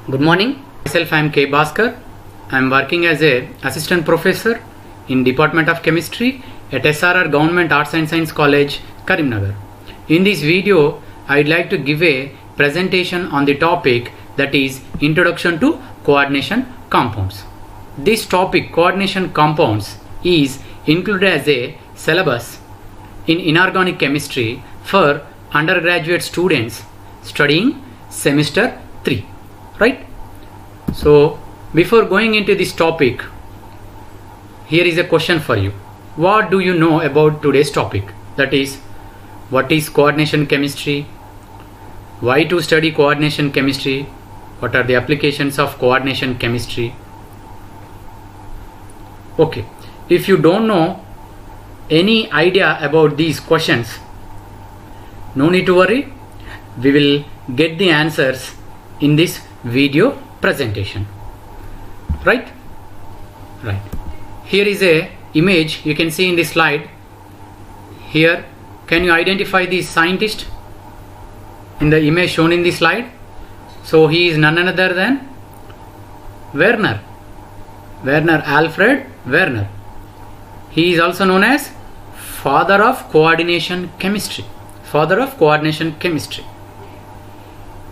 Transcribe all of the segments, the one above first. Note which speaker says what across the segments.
Speaker 1: Good morning. Myself, I am K. Bhaskar. I am working as a assistant professor in Department of Chemistry at SRR Government Arts and Science College, Karimnagar. In this video, I would like to give a presentation on the topic that is Introduction to Coordination Compounds. This topic, coordination compounds, is included as a syllabus in inorganic chemistry for undergraduate students studying semester 3. Right? So before going into this topic, here is a question for you. What do you know about today's topic? That is, what is coordination chemistry? Why to study coordination chemistry? What are the applications of coordination chemistry? Okay, if you don't know any idea about these questions, no need to worry. We will get the answers in this video presentation. Right? Here is a image you can see in this slide. Here, can you identify the scientist in the image shown in this slide? So he is none other than Werner Alfred Werner. He is also known as father of coordination chemistry.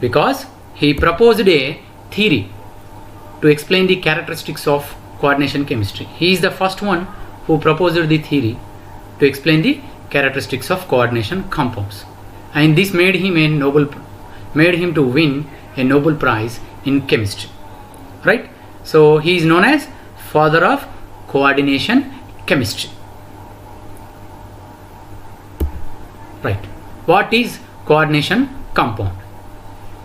Speaker 1: Because he proposed a theory to explain the characteristics of coordination chemistry. He is the first one who proposed the theory to explain the characteristics of coordination compounds, and this made him to win a Nobel Prize in chemistry. Right? So he is known as father of coordination chemistry. Right? What is coordination compound?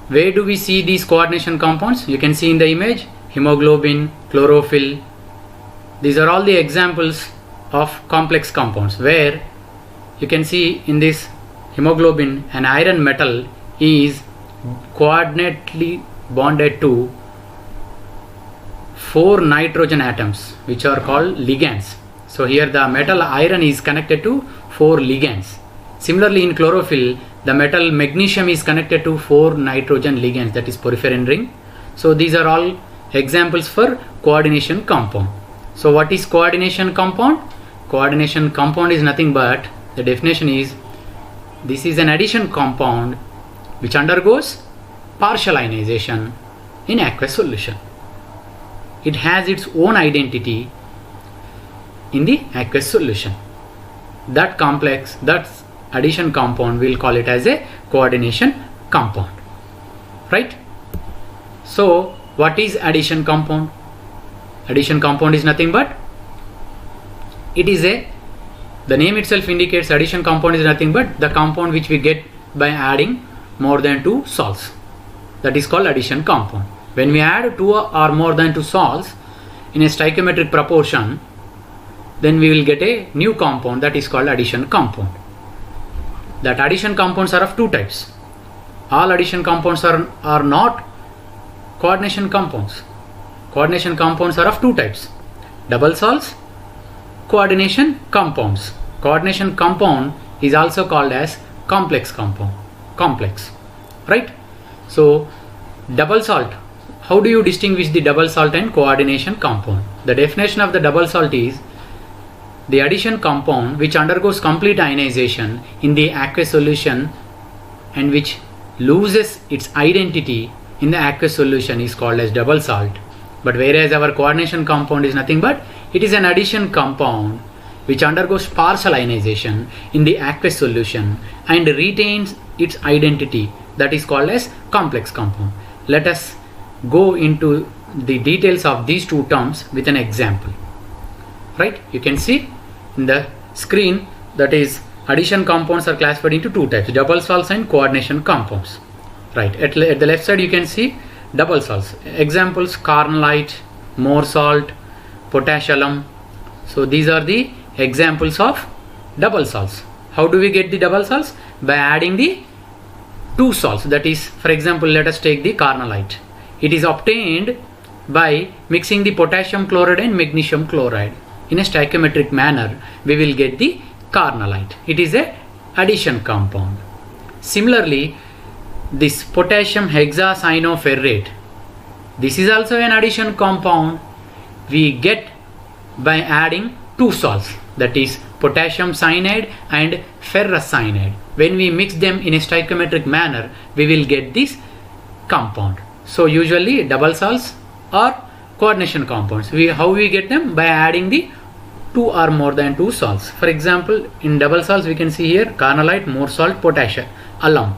Speaker 1: Where do we see these coordination compounds? You can see in the image, hemoglobin, chlorophyll. These are all the examples of complex compounds, where you can see in this hemoglobin, an iron metal is coordinately bonded to 4 nitrogen atoms, which are called ligands. So here the metal iron is connected to 4 ligands. Similarly, in chlorophyll, the metal magnesium is connected to 4 nitrogen ligands, that is porphyrin ring. So these are all examples for coordination compound. So what is coordination compound? Coordination compound is nothing but, the definition is, this is an addition compound which undergoes partial ionization in aqueous solution. It has its own identity in the aqueous solution. That addition compound, we'll call it as a coordination compound. Right? So what is addition compound? Addition compound is nothing but, the name itself indicates addition compound is nothing but the compound which we get by adding more than 2 salts. That is called addition compound. When we add 2 or more than 2 salts in a stoichiometric proportion, then we will get a new compound, that is called addition compound. That addition compounds are of 2 types. All addition compounds are not coordination compounds. Coordination compounds are of 2 types. Double salts, coordination compounds. Coordination compound is also called as complex compound. Right? So double salt. How do you distinguish the double salt and coordination compound? The definition of the double salt is the addition compound which undergoes complete ionization in the aqueous solution and which loses its identity in the aqueous solution is called as double salt. But whereas our coordination compound is nothing but, it is an addition compound which undergoes partial ionization in the aqueous solution and retains its identity, that is called as complex compound. Let us go into the details of these 2 terms with an example. Right? You can see in the screen, that is, addition compounds are classified into 2 types, double salts and coordination compounds. Right? At the left side you can see double salts. Examples: carnallite, more salt, potash alum. So these are the examples of double salts. How do we get the double salts? By adding the 2 salts. That is, for example, let us take the carnallite. It is obtained by mixing the potassium chloride and magnesium chloride. In a stoichiometric manner, we will get the carnallite. It is a addition compound. Similarly, this potassium hexacyanoferrate This is also an addition compound we get by adding two salts, that is potassium cyanide and ferrous cyanide. When we mix them in a stoichiometric manner, we will get this compound. So usually double salts or coordination compounds. How we get them? By adding the two or more than two salts. For example, in double salts we can see here carnallite, more salt, potassium, alum.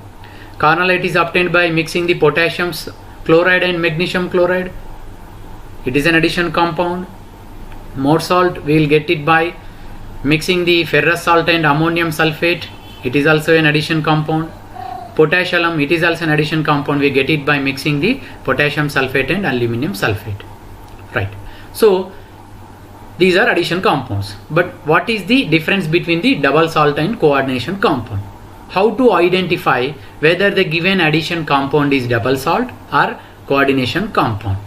Speaker 1: Carnallite is obtained by mixing the potassium chloride and magnesium chloride. It is an addition compound. More salt we will get it by mixing the ferrous salt and ammonium sulfate. It is also an addition compound. Potassium, it is also an addition compound. We get it by mixing the potassium sulfate and aluminum sulfate. Right. So these are addition compounds. But what is the difference between the double salt and coordination compound? How to identify whether the given addition compound is double salt or coordination compound?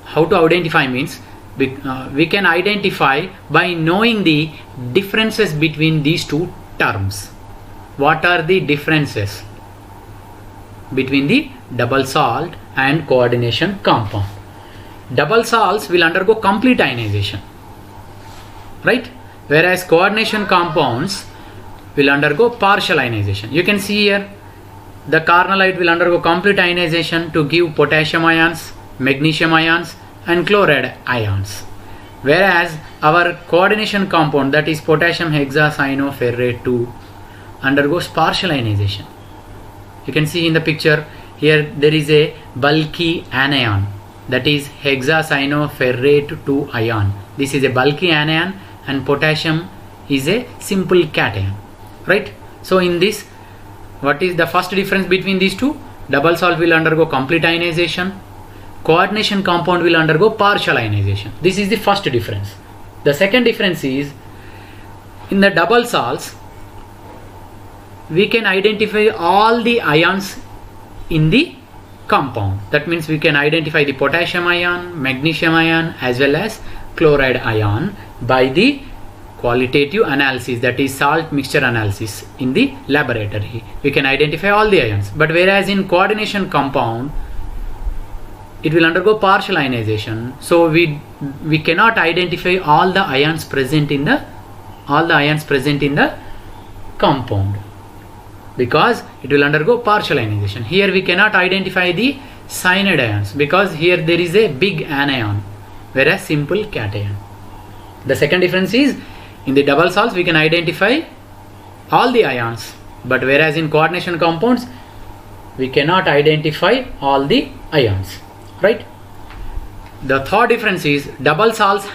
Speaker 1: How to identify means we can identify by knowing the differences between these two terms. What are the differences between the double salt and coordination compound? Double salts will undergo complete ionization, right? Whereas coordination compounds will undergo partial ionization. You can see here the carnallite will undergo complete ionization to give potassium ions, magnesium ions and chloride ions, whereas our coordination compound, that is potassium hexacyanoferrate 2, undergoes partial ionization. You can see in the picture here there is a bulky anion, that is hexacyanoferrate 2 ion. This is a bulky anion and potassium is a simple cation, right? So in this, what is the first difference between these two? Double salt will undergo complete ionization. Coordination compound will undergo partial ionization. This is the first difference. The second difference is, in the double salts we can identify all the ions in the compound. That means we can identify the potassium ion, magnesium ion as well as chloride ion by the qualitative analysis, that is salt mixture analysis in the laboratory. We can identify all the ions. But whereas in coordination compound it will undergo partial ionization, so we cannot identify all the ions present in the compound because it will undergo partial ionization. Here we cannot identify the cyanide ions because here there is a big anion, whereas simple cation. The second difference is, in the double salts we can identify all the ions, but whereas in coordination compounds we cannot identify all the ions, right? The third difference is, double salts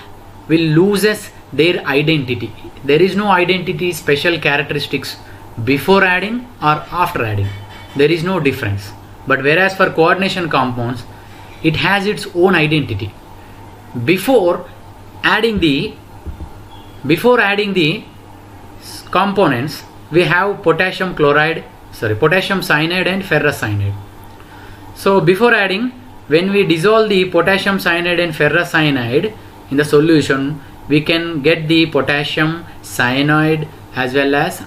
Speaker 1: will loses their identity. There is no identity, special characteristics before adding or after adding. There is no difference. But whereas for coordination compounds it has its own identity. Before adding the components we have potassium cyanide and ferrous cyanide. So before adding, when we dissolve the potassium cyanide and ferrous cyanide in the solution, we can get the potassium cyanide as well as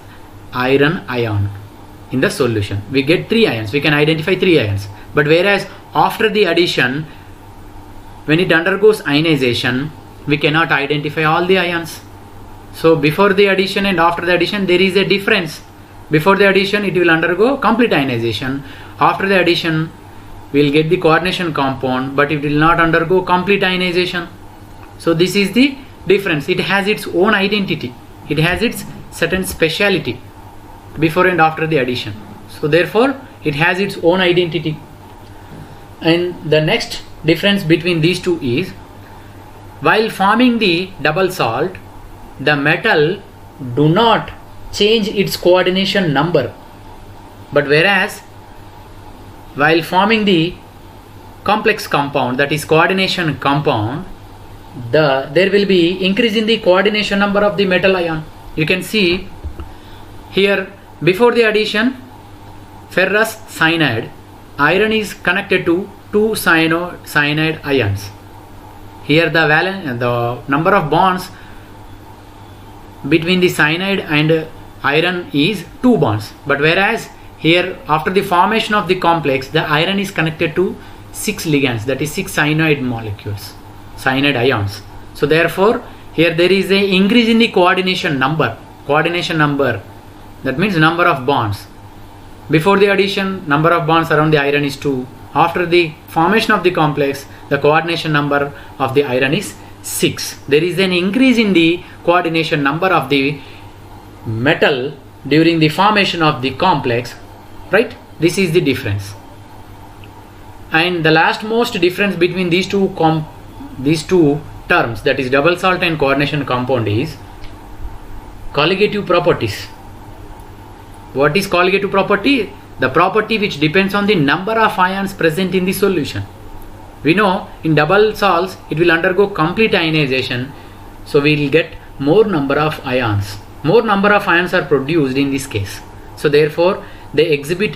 Speaker 1: iron ion in the solution. We get 3 ions. We can identify 3 ions. But whereas after the addition, when it undergoes ionization, we cannot identify all the ions. So before the addition and after the addition there is a difference. Before the addition it will undergo complete ionization. After the addition we will get the coordination compound, but it will not undergo complete ionization. So this is the difference. It has its own identity. It has its certain speciality before and after the addition. So therefore it has its own identity. And the next difference between these two is, while forming the double salt, the metal do not change its coordination number, but whereas while forming the complex compound, that is coordination compound, there will be increase in the coordination number of the metal ion. You can see here, before the addition, ferrous cyanide, iron is connected to 2 cyanide ions. Here the number of bonds between the cyanide and iron is 2 bonds, but whereas here after the formation of the complex the iron is connected to 6 ligands, that is 6 cyanide molecules, cyanide ions. So therefore here there is a increase in the coordination number, that means number of bonds. Before the addition, number of bonds around the iron is 2. After the formation of the complex, the coordination number of the iron is 6. There is an increase in the coordination number of the metal during the formation of the complex, right? This is the difference. And the last most difference between these two terms, that is double salt and coordination compound, is colligative properties. What is colligative property? The property which depends on the number of ions present in the solution. We know in double salts it will undergo complete ionization, so we will get more number of ions. More number of ions are produced in this case. So therefore they exhibit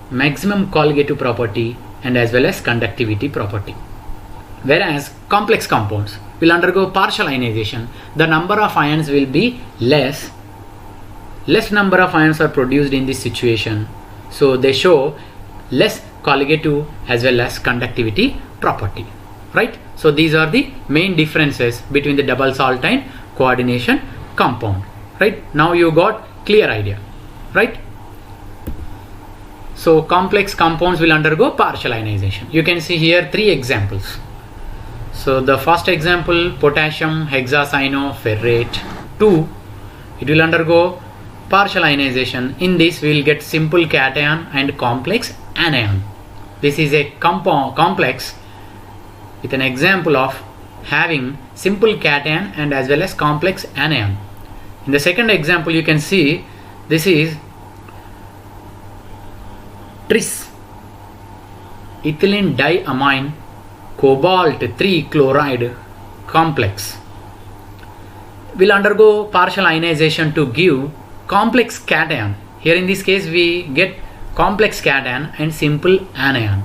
Speaker 1: maximum colligative property and as well as conductivity property. Whereas complex compounds will undergo partial ionization. The number of ions will be less. Less number of ions are produced in this situation, so they show less colligative as well as conductivity property, right? So these are the main differences between the double salt and coordination compound, right? Now you got clear idea, right? So complex compounds will undergo partial ionization. You can see here 3 examples. So the first example, potassium hexacyanoferrate 2, it will undergo partial ionization. In this we will get simple cation and complex anion. This is a complex with an example of having simple cation and as well as complex anion. In the second example you can see this is tris ethylene diamine cobalt 3 chloride complex will undergo partial ionization to give complex cation. Here in this case we get complex cation and simple anion.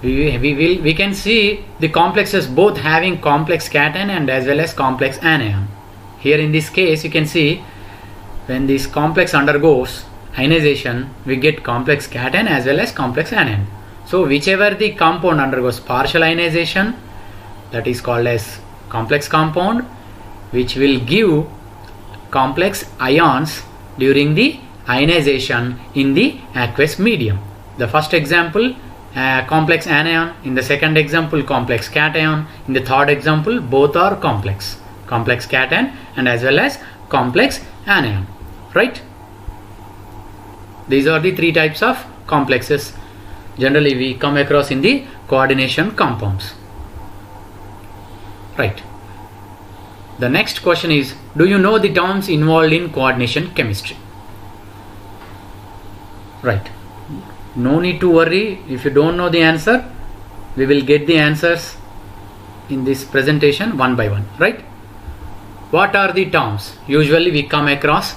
Speaker 1: We can see the complexes both having complex cation and as well as complex anion. Here in this case you can see when this complex undergoes ionization we get complex cation as well as complex anion. So whichever the compound undergoes partial ionization, that is called as complex compound, which will give complex ions during the ionization in the aqueous medium. The first example complex anion, in the second example complex cation, in the third example both are complex cation and as well as complex anion, right? These are the 3 types of complexes generally we come across in the coordination compounds, right? The next question is, do you know the terms involved in coordination chemistry? Right. No need to worry if you don't know the answer. We will get the answers in this presentation one by one, right? What are the terms usually we come across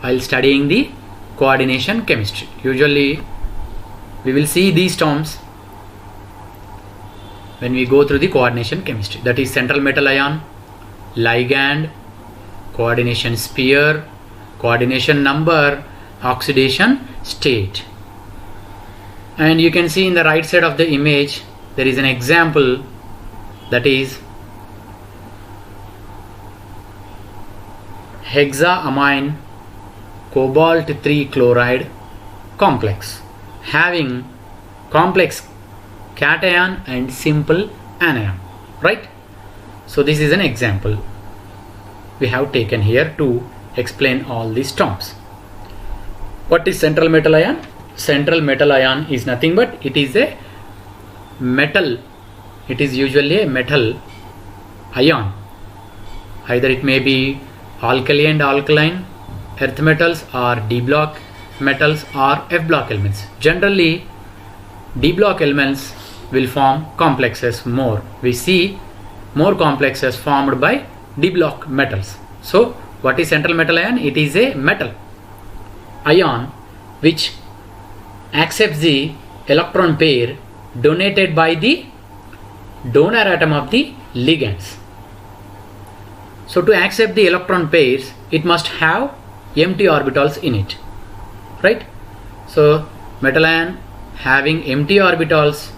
Speaker 1: while studying the coordination chemistry? Usually we will see these terms when we go through the coordination chemistry. That is central metal ion, ligand, coordination sphere, coordination number, oxidation state. And you can see in the right side of the image there is an example, that is hexaamine cobalt 3 chloride complex having complex cation and simple anion, right? So this is an example we have taken here to explain all these terms. What is central metal ion? Central metal ion is nothing but it is a metal. It is usually a metal ion. Either it may be alkali and alkaline earth metals or D block metals or F block elements. Generally D block elements will form complexes more. We see more complexes formed by D block metals. So what is central metal ion? It is a metal ion which accepts the electron pair donated by the donor atom of the ligands. So to accept the electron pairs it must have empty orbitals in it, right? So metal ion having empty orbitals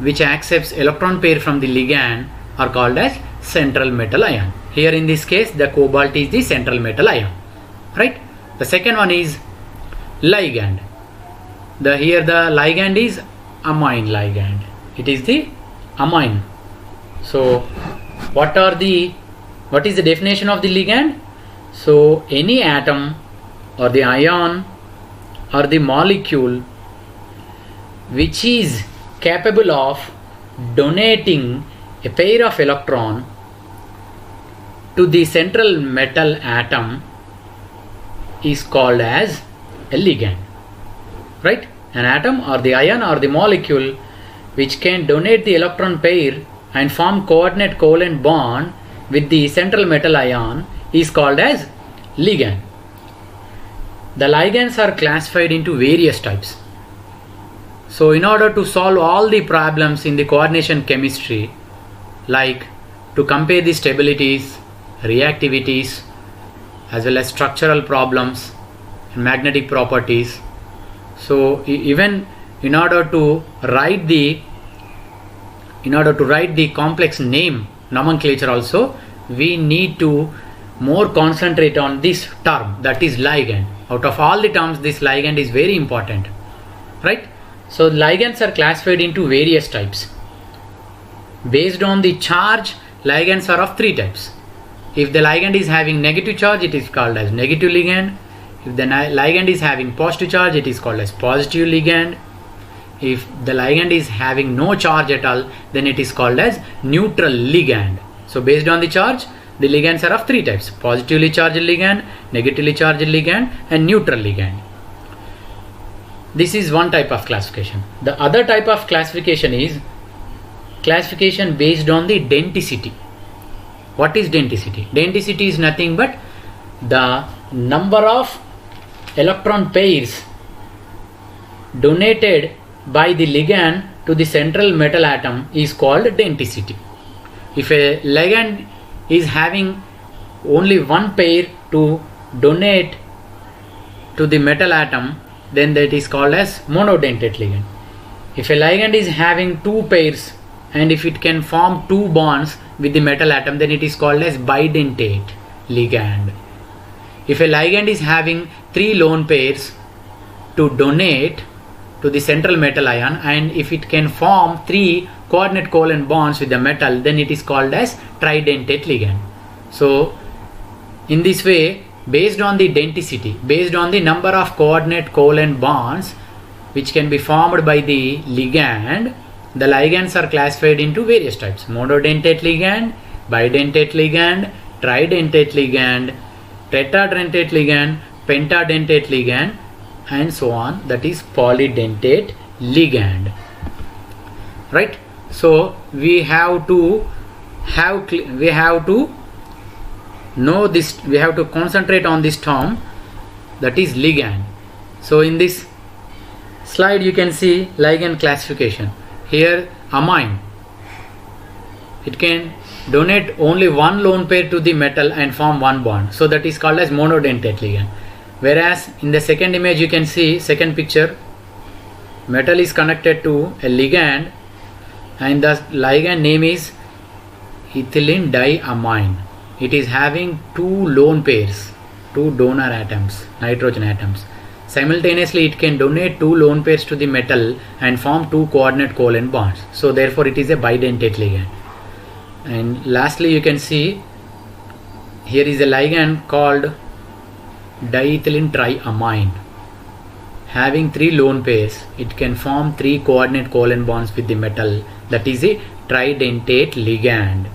Speaker 1: which accepts electron pair from the ligand are called as central metal ion. Here in this case the cobalt is the central metal ion, right? The second one is ligand. Here the ligand is amine ligand. It is the amine. So what is the definition of the ligand? So any atom or the ion or the molecule which is capable of donating a pair of electron to the central metal atom is called as a ligand, right? An atom or the ion or the molecule which can donate the electron pair and form coordinate covalent bond with the central metal ion is called as ligand. The ligands are classified into various types. So in order to solve all the problems in the coordination chemistry, like to compare the stabilities, reactivities, as well as structural problems and magnetic properties, so even in order to write the complex name nomenclature also, we need to more concentrate on this term, that is ligand. Out of all the terms, this ligand is very important, right? So ligands are classified into various types. Based on the charge, ligands are of three types. If the ligand is having negative charge, it is called as negative ligand. If the ligand is having positive charge, it is called as positive ligand. If the ligand is having no charge at all, then it is called as neutral ligand. So based on the charge, the ligands are of three types: positively charged ligand, negatively charged ligand, and neutral ligand. This is one type of classification. The other type of classification is classification based on the denticity. What is denticity? Denticity is nothing but the number of electron pairs donated by the ligand to the central metal atom is called denticity. If a ligand is having only one pair to donate to the metal atom, then that is called as monodentate ligand. If a ligand is having two pairs and if it can form two bonds with the metal atom, then it is called as bidentate ligand. If a ligand is having three lone pairs to donate to the central metal ion, and if it can form three coordinate covalent bonds with the metal, then it is called as tridentate ligand. So in this way, based on the denticity, based on the number of coordinate covalent bonds which can be formed by the ligand, the ligands are classified into various types: monodentate ligand, bidentate ligand, tridentate ligand, tetradentate ligand, pentadentate ligand, and so on. That is polydentate ligand, right? So we have to know this, we have to concentrate on this term, that is ligand. So in this slide you can see ligand classification. Here amine, it can donate only one lone pair to the metal and form one bond, so that is called as monodentate ligand. Whereas in the second image you can see, second picture, metal is connected to a ligand and the ligand name is ethylene diamine. It is having two lone pairs, two donor atoms, nitrogen atoms. Simultaneously it can donate two lone pairs to the metal and form two coordinate covalent bonds. So therefore it is a bidentate ligand. And lastly you can see here is a ligand called diethylene triamine. Having three lone pairs, it can form three coordinate covalent bonds with the metal. That is a tridentate ligand,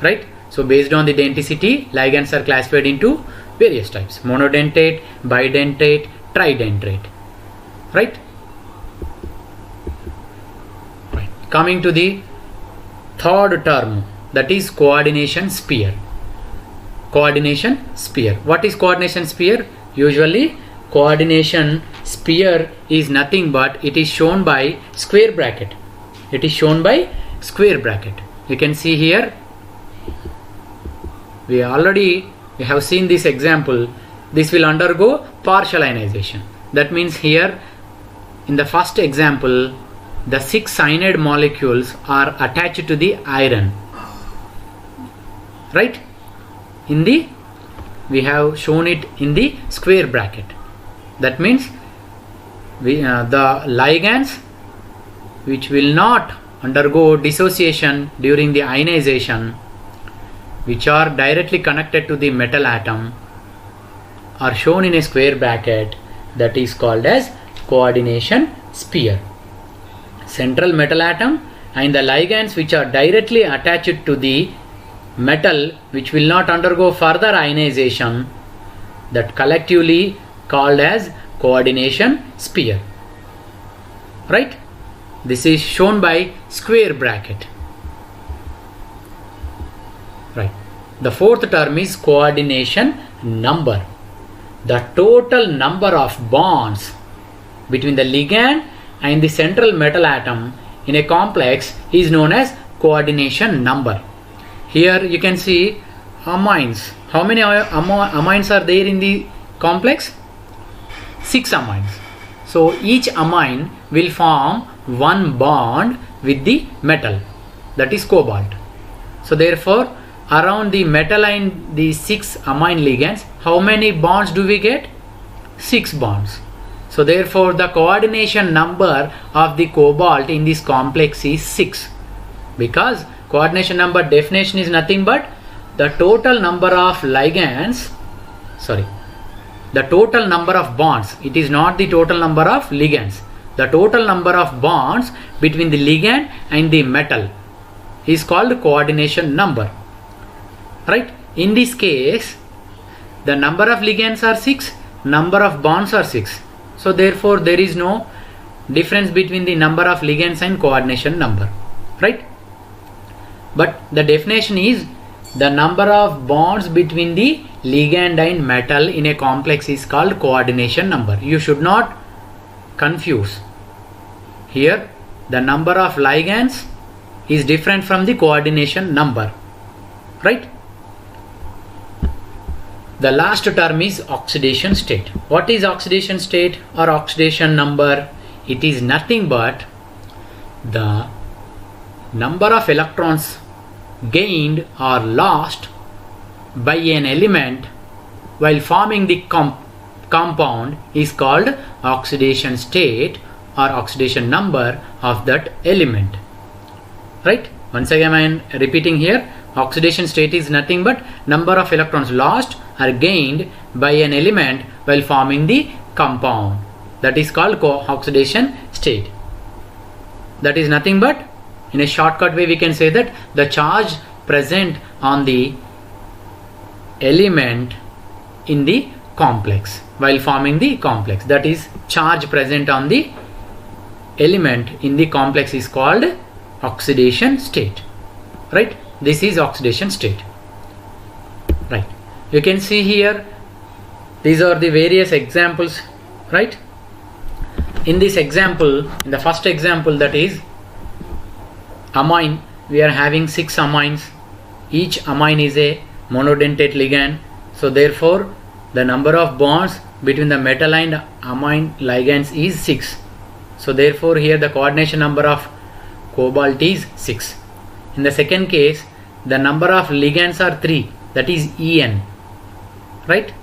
Speaker 1: right? So based on the denticity, ligands are classified into various types: monodentate, bidentate, tridentate, right? Coming to the third term, that is coordination sphere. Coordination sphere. What is coordination sphere? Usually coordination sphere is nothing but it is shown by square bracket. It is shown by square bracket. You can see here, we have seen this example. This will undergo partial ionization. That means here in the first example, the 6 cyanide molecules are attached to the iron, right? We have shown it in the square bracket. That means the ligands which will not undergo dissociation during the ionization, which are directly connected to the metal atom, are shown in a square bracket. That is called as coordination sphere. Central metal atom and the ligands which are directly attached to the metal, which will not undergo further ionization, that collectively called as coordination sphere, right? This is shown by square bracket, right? The fourth term is coordination number. The total number of bonds between the ligand and the central metal atom in a complex is known as coordination number. Here you can see amines. How many amines are there in the complex? 6 amines. So each amine will form one bond with the metal, that is cobalt. So therefore, around the metal and the 6 amine ligands, how many bonds do we get? 6 bonds. So therefore, the coordination number of the cobalt in this complex is 6, because coordination number definition is nothing but the total number of ligands, the total number of bonds. It is not the total number of ligands. The total number of bonds between the ligand and the metal is called coordination number, right? In this case, the number of ligands are 6, number of bonds are 6. So therefore, there is no difference between the number of ligands and coordination number, right? But the definition is the number of bonds between the ligand and metal in a complex is called coordination number. You should not confuse. Here, the number of ligands is different from the coordination number, right? The last term is oxidation state. What is oxidation state or oxidation number? It is nothing but the number of electrons gained or lost by an element while forming the compound is called oxidation state or oxidation number of that element, right? Once again I am repeating here, oxidation state is nothing but number of electrons lost or gained by an element while forming the compound. That is called oxidation state. That is nothing but, in a shortcut way we can say that the charge present on the element in the complex while forming the complex, that is charge present on the element in the complex is called oxidation state, right? This is oxidation state, right? You can see here, these are the various examples, right? In this example, in the first example, that is amine, we are having 6 amines. Each amine is a monodentate ligand. So therefore, the number of bonds between the metal and amine ligands is 6. So therefore, here the coordination number of cobalt is 6. In the second case, the number of ligands are 3, that is En, right?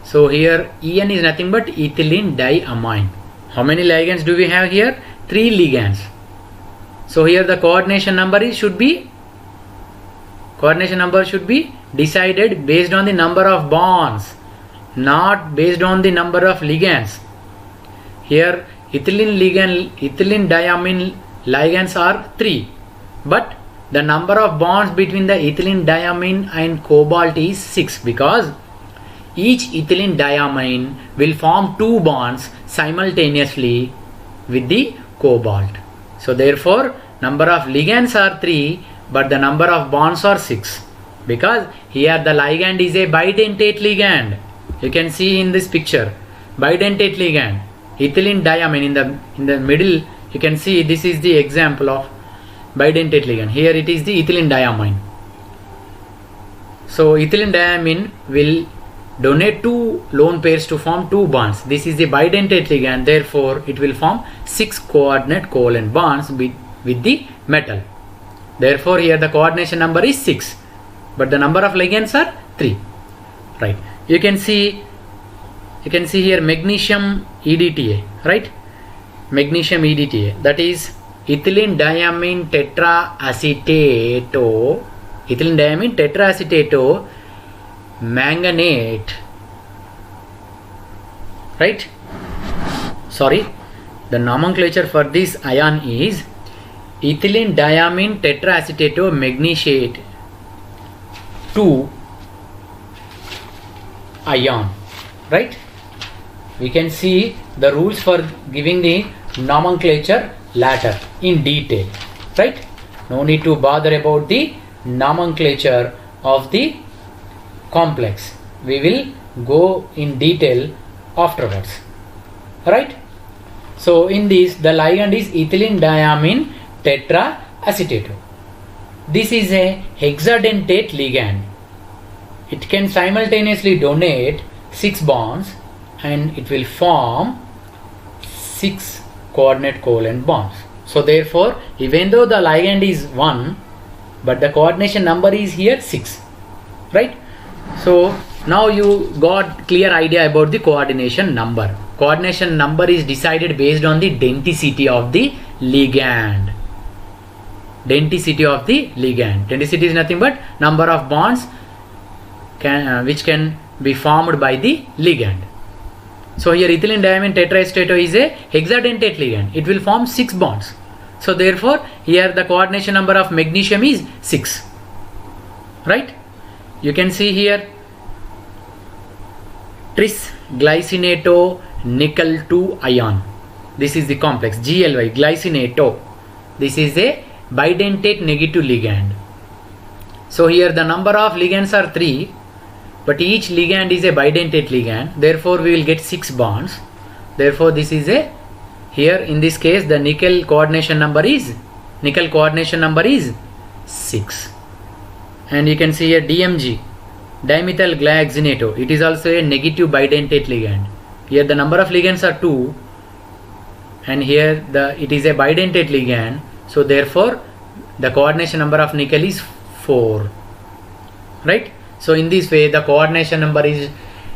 Speaker 1: So here En is nothing but ethylene diamine. How many ligands do we have here? 3 ligands. So here the coordination number should be decided based on the number of bonds, not based on the number of ligands. Here ethylene diamine ligands are 3, but the number of bonds between the ethylene diamine and cobalt is 6, because each ethylene diamine will form 2 bonds simultaneously with the cobalt. So therefore, number of ligands are 3, but the number of bonds are 6, because here the ligand is a bidentate ligand. You can see in this picture, bidentate ligand, ethylene diamine in the middle. You can see this is the example of bidentate ligand. Here it is the ethylene diamine. So ethylene diamine will donate 2 lone pairs to form 2 bonds. This is the bidentate ligand, therefore it will form 6 coordinate covalent bonds with the metal. Therefore here the coordination number is 6, but the number of ligands are 3. Right? You can see here magnesium EDTA, right? Magnesium EDTA, that is ethylene diamine tetraacetato, manganate, right? Sorry, the nomenclature for this ion is ethylene diamine tetraacetato magnesiate 2 ion, right? We can see the rules for giving the nomenclature later in detail, right? No need to bother about the nomenclature of the complex. We will go in detail afterwards, right? So in this, the ligand is ethylene diamine tetraacetato. This is a hexadentate ligand. It can simultaneously donate 6 bonds and it will form 6 coordinate covalent bonds. So therefore, even though the ligand is 1, but the coordination number is here 6, right? So now you got clear idea about the coordination number. Coordination number is decided based on the denticity of the ligand. Denticity of the ligand. Denticity is nothing but number of bonds which can be formed by the ligand. So here ethylene diamine tetraacetato is a hexadentate ligand. It will form 6 bonds. So therefore here the coordination number of magnesium is 6. Right? You can see here tris glycinato nickel 2 ion. This is the complex GLY, glycinato. This is a bidentate negative ligand. So here the number of ligands are 3, but each ligand is a bidentate ligand. Therefore we will get 6 bonds. Therefore this is a, here in this case the nickel coordination number is 6. And you can see here DMG, dimethyl glyoxynato. It is also a negative bidentate ligand. Here the number of ligands are 2, and here it is a bidentate ligand. So therefore the coordination number of nickel is 4, right? So in this way the coordination number is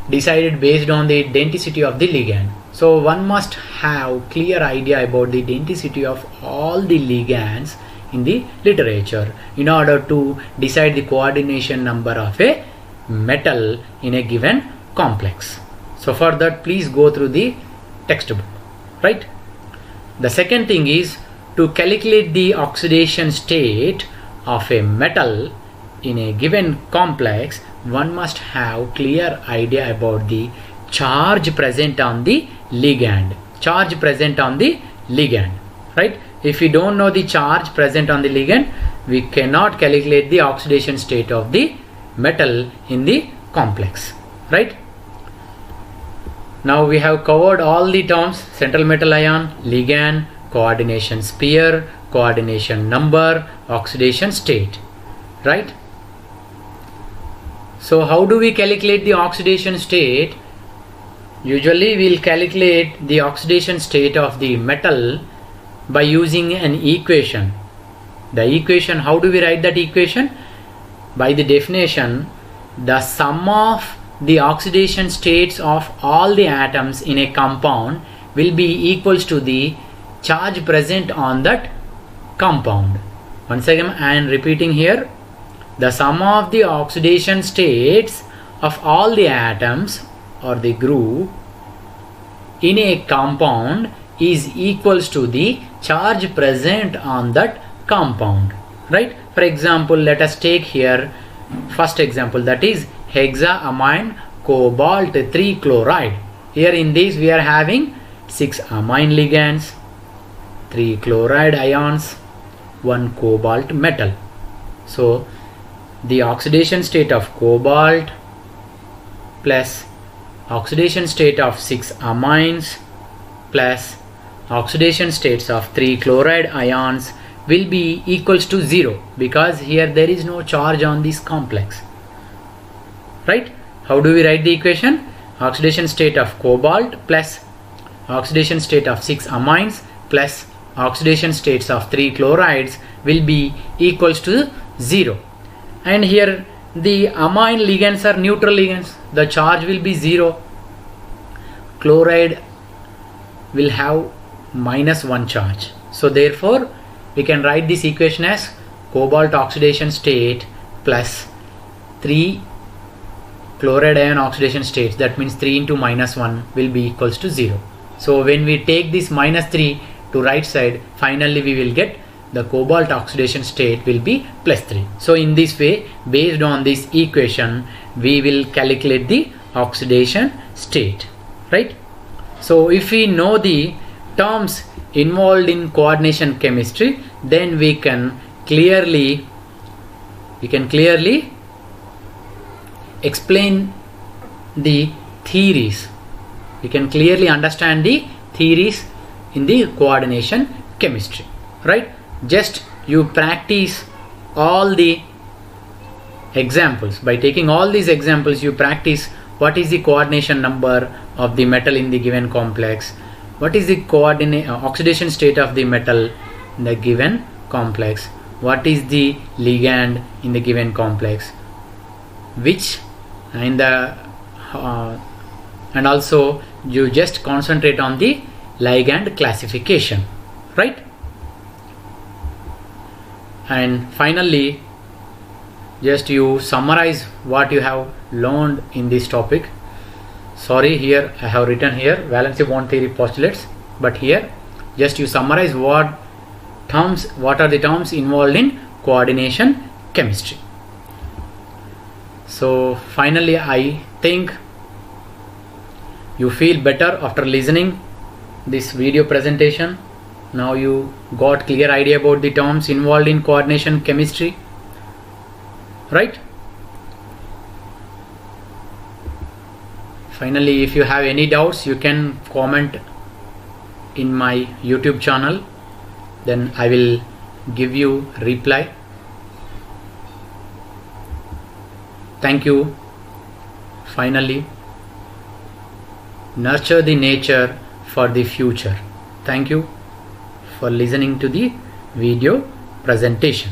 Speaker 1: decided based on the denticity of the ligand. So one must have clear idea about the denticity of all the ligands in the literature in order to decide the coordination number of a metal in a given complex. So for that please go through the textbook, right? The second thing is to calculate the oxidation state of a metal in a given complex. One must have clear idea about the charge present on the ligand. Charge present on the ligand, right? If we don't know the charge present on the ligand, we cannot calculate the oxidation state of the metal in the complex, right? Now we have covered all the terms: central metal ion, ligand, coordination sphere, coordination number, oxidation state, right? So how do we calculate the oxidation state? Usually we will calculate the oxidation state of the metal by using an equation. The equation, how do we write that equation? By the definition, the sum of the oxidation states of all the atoms in a compound will be equals to the charge present on that compound. Once again I am repeating here, the sum of the oxidation states of all the atoms or the group in a compound is equals to the charge present on that compound, right? For example, let us take here first example, that is hexaamine cobalt 3 chloride. Here in this we are having 6 amine ligands, 3 chloride ions, 1 cobalt metal. So the oxidation state of cobalt plus oxidation state of 6 amines plus oxidation states of 3 chloride ions will be equals to 0, because here there is no charge on this complex, right? How do we write the equation? Oxidation state of cobalt plus oxidation state of 6 amines plus oxidation states of 3 chlorides will be equals to 0. And here the amine ligands are neutral ligands. The charge will be 0. Chloride will have -1 charge. So therefore we can write this equation as cobalt oxidation state plus 3 chloride ion oxidation states. That means 3 into -1 will be equals to 0. So when we take this -3 to right side, finally we will get the cobalt oxidation state will be +3. So in this way, based on this equation, we will calculate the oxidation state, right? So if we know the terms involved in coordination chemistry, then we can clearly explain the theories. We can clearly understand the theories in the coordination chemistry, right? Just you practice all the examples. By taking all these examples, you practice what is the coordination number of the metal in the given complex, what is the oxidation state of the metal in the given complex, what is the ligand in the given complex, which in the and also you just concentrate on the ligand classification, right? And finally, just you summarize what you have learned in this topic. Sorry, here I have written here valency bond theory postulates, but here just you summarize what are the terms involved in coordination chemistry. So finally, I think you feel better after listening this video presentation. Now you got clear idea about the terms involved in coordination chemistry, right? Finally, if you have any doubts, you can comment in my YouTube channel, then I will give you reply. Thank you. Finally, nurture the nature for the future. Thank you for listening to the video presentation.